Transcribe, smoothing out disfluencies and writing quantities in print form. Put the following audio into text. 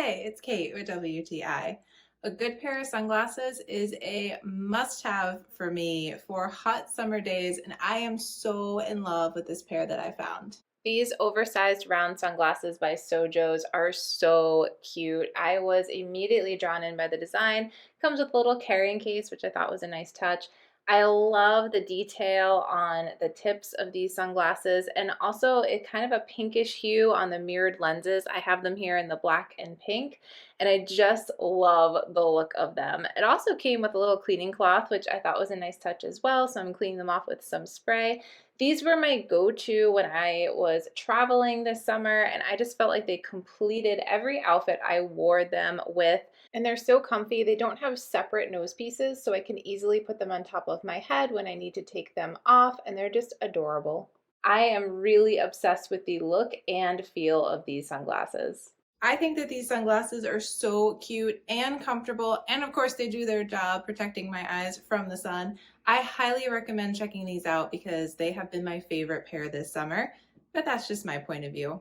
hey, it's Kate with WTI. A good pair of sunglasses is a must-have for me for hot summer days, and I am so in love with this pair that I found. These oversized round sunglasses by SojoS are so cute. I was immediately drawn in by the design. Comes with a little carrying case, which I thought was a nice touch. I love the detail on the tips of these sunglasses, and also it kind of a pinkish hue on the mirrored lenses. I have them here in the black and pink, and I just love the look of them. It also came with a little cleaning cloth, which I thought was a nice touch as well, so I'm cleaning them off with some spray. These were my go-to when I was traveling this summer, and I just felt like they completed every outfit I wore them with. And they're so comfy. They don't have separate nose pieces, so I can easily put them on top of my head when I need to take them off, and they're just adorable. I am really obsessed with the look and feel of these sunglasses. I think that these sunglasses are so cute and comfortable, and of course they do their job protecting my eyes from the sun. I highly recommend checking these out because they have been my favorite pair this summer, but that's just my point of view.